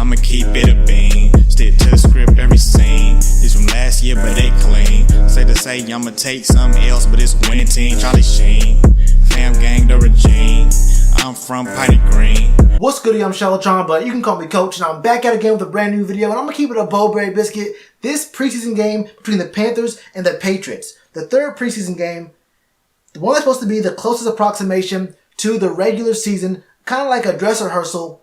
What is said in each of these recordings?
I'ma keep it a bean. Stick to the script, every scene. This from last year, but they clean. Say to say, I'ma take something else, but it's winning team. Charlie Sheen, fam gang, the regime. I'm from Piney Green. What's good, I'm Shellitronnn, but you can call me Coach, and I'm back at it again with a brand new video, and I'm gonna keep it a Bowberry biscuit. This preseason game between the Panthers and the Patriots, the third preseason game, the one that's supposed to be the closest approximation to the regular season, kind of like a dress rehearsal,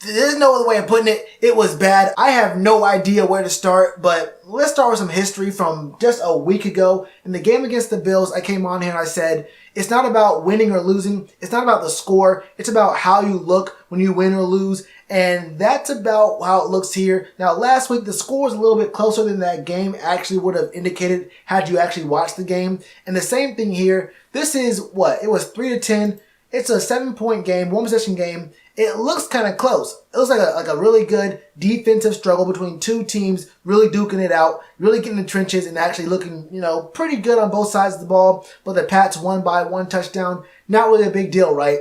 there's no other way of putting it. It was bad. I have no idea where to start, but let's start with some history from just a week ago. In the game against the Bills, I came on here and I said, it's not about winning or losing. It's not about the score. It's about how you look when you win or lose. And that's about how it looks here. Now, last week, the score was a little bit closer than that game actually would have indicated had you actually watched the game. And the same thing here. This is what? It was 3-10. It's a 7-point game, one possession game. It looks kind of close. It looks like a really good defensive struggle between two teams really duking it out, really getting in the trenches and actually looking, pretty good on both sides of the ball. But the Pats won by 1 touchdown. Not really a big deal, right?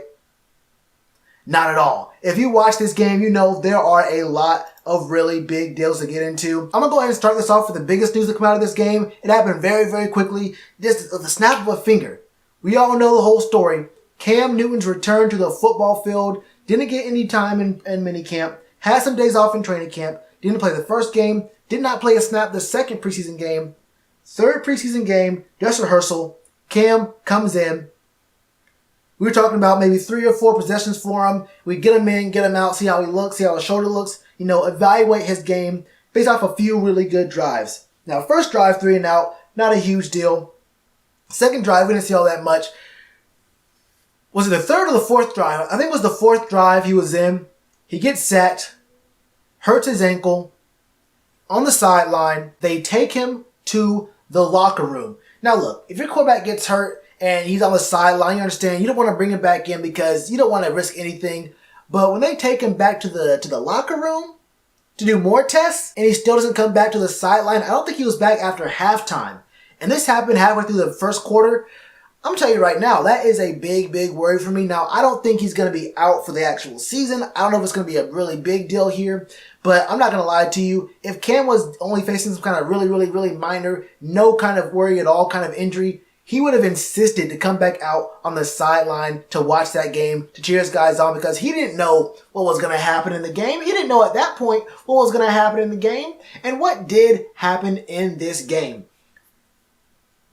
Not at all. If you watch this game, you know there are a lot of really big deals to get into. I'm going to go ahead and start this off with the biggest news that came out of this game. It happened very, very quickly. Just the snap of a finger. We all know the whole story. Cam Newton's return to the football field. Didn't get any time in minicamp. Had some days off in training camp. Didn't play the first game. Did not play a snap the second preseason game. Third preseason game, dress rehearsal. Cam comes in. We were talking about maybe 3 or 4 possessions for him. We get him in, get him out, see how he looks, see how his shoulder looks. Evaluate his game based off a few really good drives. Now, first drive, 3 and out. Not a huge deal. Second drive, we didn't see all that much. Was it the third or the fourth drive? I think it was the fourth drive he was in. He gets sacked, hurts his ankle, on the sideline. They take him to the locker room. Now look, if your quarterback gets hurt and he's on the sideline, you understand, you don't want to bring him back in because you don't want to risk anything. But when they take him back to the locker room to do more tests and he still doesn't come back to the sideline, I don't think he was back after halftime. And this happened halfway through the first quarter. I'm going to tell you right now, that is a big, big worry for me. Now, I don't think he's going to be out for the actual season. I don't know if it's going to be a really big deal here, but I'm not going to lie to you. If Cam was only facing some kind of really, really, really minor, no kind of worry at all kind of injury, he would have insisted to come back out on the sideline to watch that game, to cheer his guys on, because he didn't know what was going to happen in the game. He didn't know at that point what was going to happen in the game. And what did happen in this game?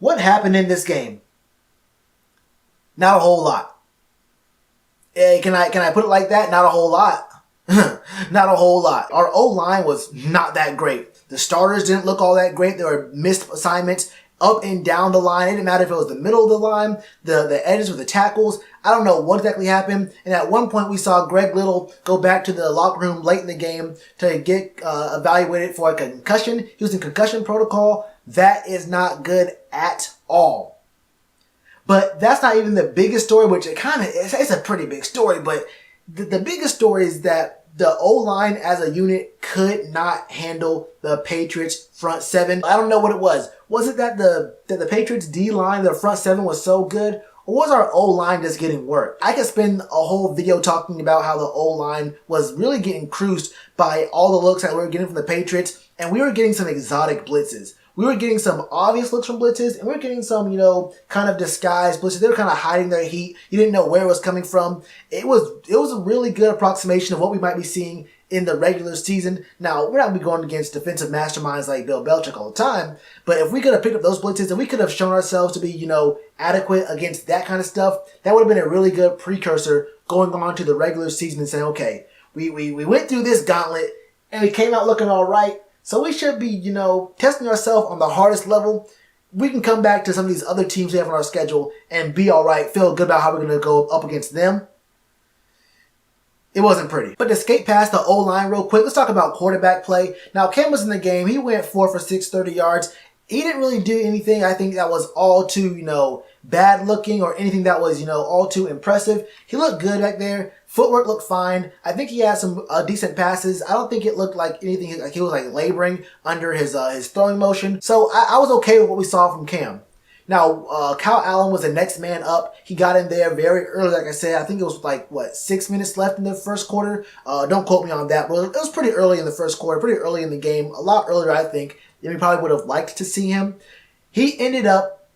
What happened in this game? Not a whole lot. Can I put it like that? Not a whole lot. Not a whole lot. Our O-line was not that great. The starters didn't look all that great. There were missed assignments up and down the line. It didn't matter if it was the middle of the line, the edges with the tackles. I don't know what exactly happened. And at one point we saw Greg Little go back to the locker room late in the game to get evaluated for a concussion. He was in concussion protocol. That is not good at all. But that's not even the biggest story, which it's a pretty big story, but the biggest story is that the O-line as a unit could not handle the Patriots front seven. I don't know what it was. Was it that the Patriots D-line, their front seven was so good? Or was our O-line just getting work? I could spend a whole video talking about how the O-line was really getting cruised by all the looks that we were getting from the Patriots, and we were getting some exotic blitzes. We were getting some obvious looks from blitzes, and we were getting some, kind of disguised blitzes. They were kind of hiding their heat. You didn't know where it was coming from. It was a really good approximation of what we might be seeing in the regular season. Now, we're not going to be going against defensive masterminds like Bill Belichick all the time, but if we could have picked up those blitzes and we could have shown ourselves to be, adequate against that kind of stuff, that would have been a really good precursor going on to the regular season and saying, okay, we went through this gauntlet and we came out looking all right. So we should be, testing ourselves on the hardest level. We can come back to some of these other teams we have on our schedule and be all right, feel good about how we're going to go up against them. It wasn't pretty. But to skate past the O-line real quick, let's talk about quarterback play. Now, Cam was in the game. He went 4 for 6, 30 yards. He didn't really do anything, I think, that was all too, bad looking or anything that was, all too impressive. He looked good back there. Footwork looked fine. I think he had some decent passes. I don't think it looked like anything like he was laboring under his throwing motion. So I was okay with what we saw from Cam. Now, Kyle Allen was the next man up. He got in there very early, like I said. I think it was 6 minutes left in the first quarter. Don't quote me on that, but it was pretty early in the first quarter, pretty early in the game. A lot earlier, I think, than we probably would have liked to see him. He ended up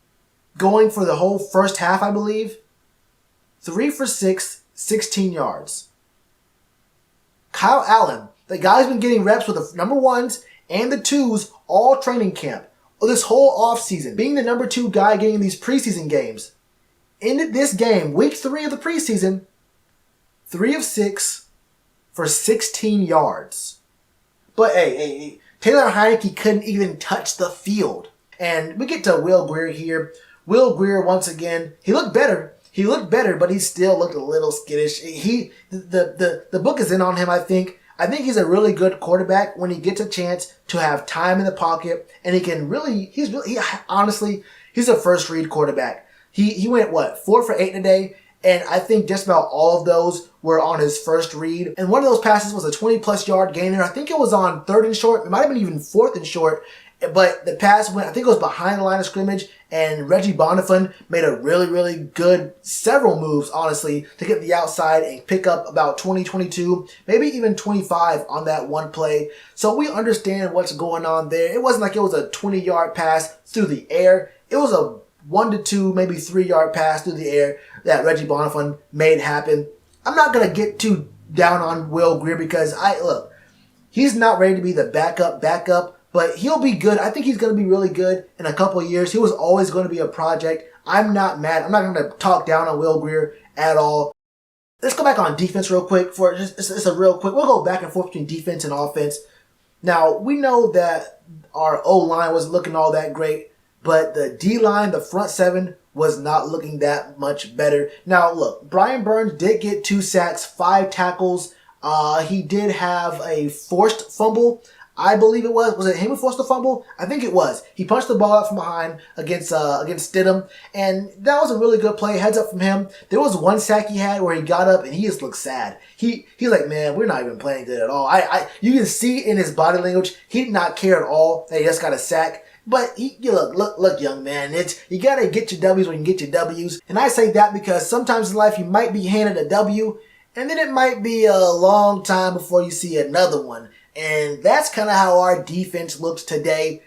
going for the whole first half, I believe. 3 for 6, 16 yards. Kyle Allen, the guy's been getting reps with the number 1s and the 2s all training camp. This whole offseason, being the number 2 guy getting these preseason games, ended this game, week 3 of the preseason, 3 of 6 for 16 yards. But hey, Taylor Heinicke couldn't even touch the field. And we get to Will Grier here. Will Grier, once again, he looked better. He looked better, but he still looked a little skittish. The book is in on him, I think. I think he's a really good quarterback when he gets a chance to have time in the pocket, and he can really, honestly, he's a first read quarterback. He went, 4 for 8 today, and I think just about all of those were on his first read. And one of those passes was a 20-plus yard gainer. I think it was on 3rd and short. It might have been even 4th and short. But the pass went, I think it was behind the line of scrimmage, and Reggie Bonifant made a really, really good several moves, honestly, to get the outside and pick up about 20, 22, maybe even 25 on that one play. So we understand what's going on there. It wasn't like it was a 20-yard pass through the air. It was a 1 to 2, maybe 3-yard pass through the air that Reggie Bonifant made happen. I'm not going to get too down on Will Grier because, he's not ready to be the backup. But he'll be good. I think he's going to be really good in a couple of years. He was always going to be a project. I'm not mad. I'm not going to talk down on Will Grier at all. Let's go back on defense real quick. It's a real quick. We'll go back and forth between defense and offense. Now, we know that our O-line wasn't looking all that great, but the D-line, the front 7, was not looking that much better. Now, look, Brian Burns did get 2 sacks, 5 tackles. He did have a forced fumble. I believe it was. Was it him who forced the fumble? I think it was. He punched the ball out from behind against Stidham, and that was a really good play. Heads up from him. There was one sack he had where he got up and he just looked sad. He's like, man, we're not even playing good at all. You can see in his body language he did not care at all that he just got a sack. But look, young man. You gotta get your W's when you get your W's, and I say that because sometimes in life you might be handed a W, and then it might be a long time before you see another one. And that's kind of how our defense looks today.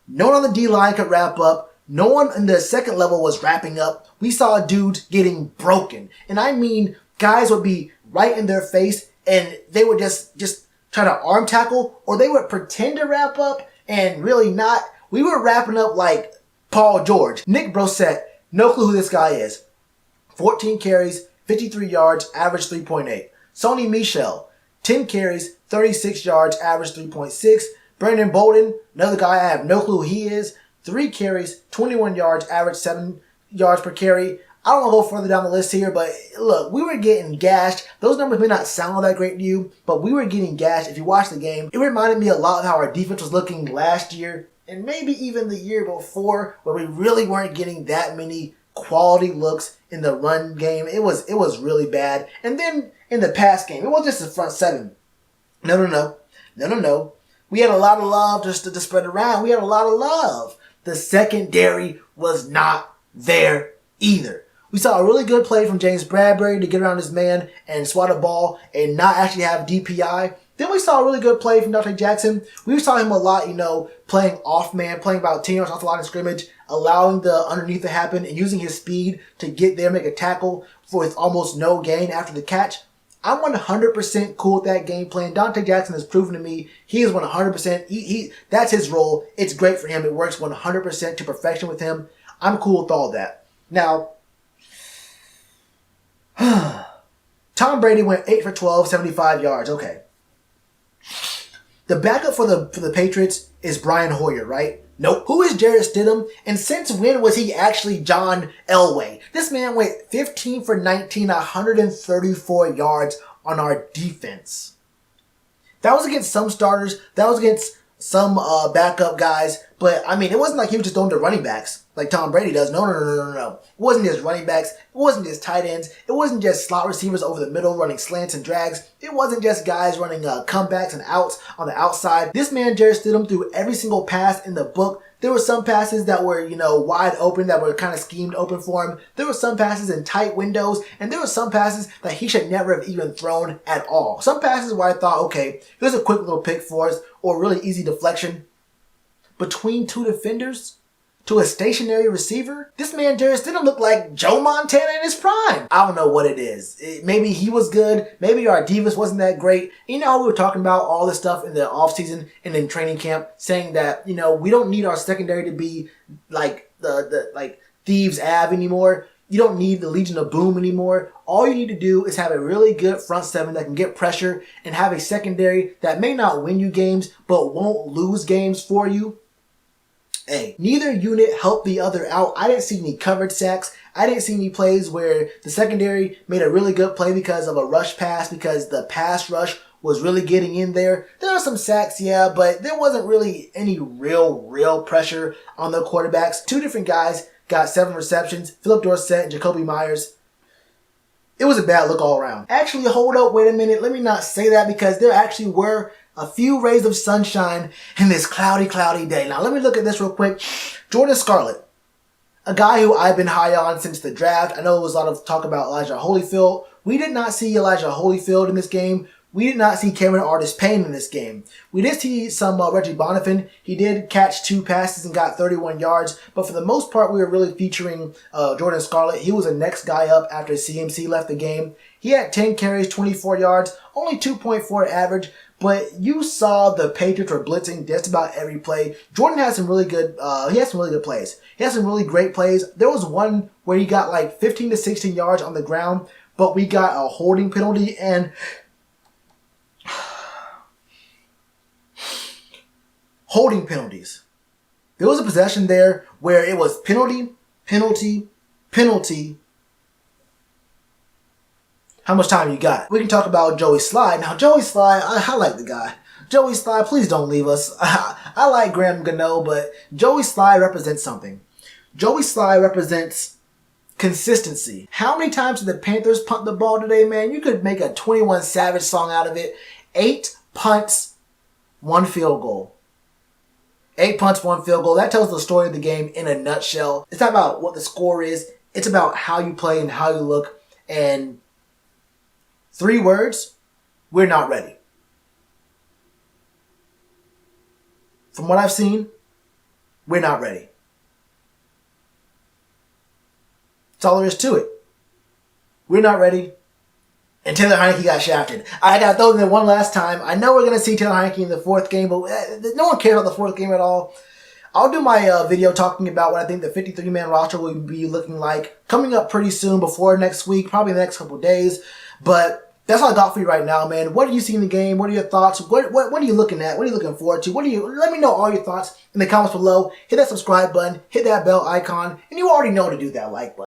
No one on the D-line could wrap up. No one in the second level was wrapping up. We saw dudes getting broken. And I mean, guys would be right in their face and they would just try to arm tackle, or they would pretend to wrap up and really not. We were wrapping up like Paul George. Nick Brossette, no clue who this guy is. 14 carries, 53 yards, average 3.8. Sony Michel, 10 carries, 36 yards, average 3.6. Brandon Bolden, another guy I have no clue who he is. 3 carries, 21 yards, average 7 yards per carry. I don't want to go further down the list here, but look, we were getting gashed. Those numbers may not sound all that great to you, but we were getting gashed. If you watch the game, it reminded me a lot of how our defense was looking last year and maybe even the year before, where we really weren't getting that many quality looks in the run game. It was really bad. And then in the pass game, it wasn't just the front 7. No. We had a lot of love just to spread around. We had a lot of love. The secondary was not there either. We saw a really good play from James Bradbury to get around his man and swat a ball and not actually have DPI. Then we saw a really good play from Dr. Jackson. We saw him a lot, playing off man, playing about 10 yards off the line of scrimmage, allowing the underneath to happen and using his speed to get there, make a tackle with almost no gain after the catch. I'm 100% cool with that game plan. Dante Jackson has proven to me he is 100%. That's his role. It's great for him. It works 100% to perfection with him. I'm cool with all that. Now, Tom Brady went 8 for 12, 75 yards. Okay. The backup for the Patriots is Brian Hoyer, right? Nope. Who is Jarrett Stidham? And since when was he actually John Elway? This man went 15 for 19, 134 yards on our defense. That was against some starters. That was against some backup guys. But, I mean, it wasn't like he was just throwing to running backs like Tom Brady does. No. It wasn't just running backs. It wasn't just tight ends. It wasn't just slot receivers over the middle running slants and drags. It wasn't just guys running comebacks and outs on the outside. This man, Jarrett Stidham, threw every single pass in the book. There were some passes that were, wide open, that were kind of schemed open for him. There were some passes in tight windows, and there were some passes that he should never have even thrown at all. Some passes where I thought, okay, here's a quick little pick for us, or really easy deflection. Between two defenders to a stationary receiver, this man Jarrett Stidham looked like Joe Montana in his prime. I don't know what it is. Maybe he was good. Maybe our defense wasn't that great. You know how we were talking about all this stuff in the offseason and in training camp, saying that, we don't need our secondary to be like like Thieves Ave anymore. You don't need the Legion of Boom anymore. All you need to do is have a really good front seven that can get pressure and have a secondary that may not win you games, but won't lose games for you. Hey, neither unit helped the other out. I didn't see any covered sacks. I didn't see any plays where the secondary made a really good play because of a rush pass, because the pass rush was really getting in there. There were some sacks, yeah, but there wasn't really any real pressure on the quarterbacks. Two different guys got 7 receptions, Philip Dorsett and Jacoby Myers. It was a bad look all around. Actually, hold up, wait a minute. Let me not say that, because there actually were a few rays of sunshine in this cloudy day. Now, let me look at this real quick. Jordan Scarlett, a guy who I've been high on since the draft. I know there was a lot of talk about Elijah Holyfield. We did not see Elijah Holyfield in this game. We did not see Cameron Artis-Payne in this game. We did see some Reggie Bonifant. He did catch 2 passes and got 31 yards. But for the most part, we were really featuring Jordan Scarlett. He was the next guy up after CMC left the game. He had 10 carries, 24 yards, only 2.4 average. But you saw the Patriots were blitzing just about every play. Jordan had some really good, plays. He had some really great plays. There was one where he got like 15 to 16 yards on the ground, but we got a holding penalty and holding penalties. There was a possession there where it was penalty. How much time you got? We can talk about Joey Slye. Now, Joey Slye, I like the guy. Joey Slye, please don't leave us. I like Graham Gano, but Joey Slye represents something. Joey Slye represents consistency. How many times did the Panthers punt the ball today, man? You could make a 21 Savage song out of it. 8 punts, 1 field goal. 8 punts, 1 field goal. That tells the story of the game in a nutshell. It's not about what the score is. It's about how you play and how you look. And 3 words, we're not ready. From what I've seen, we're not ready. That's all there is to it. We're not ready. And Taylor Heinicke got shafted. I got to throw in there one last time. I know we're going to see Taylor Heinicke in the 4th game, but no one cares about the 4th game at all. I'll do my video talking about what I think the 53-man roster will be looking like coming up pretty soon, before next week, probably the next couple days. But that's all I got for you right now, man. What do you see in the game? What are your thoughts? What are you looking at? What are you looking forward to? Let me know all your thoughts in the comments below. Hit that subscribe button, hit that bell icon, and you already know to do that like button.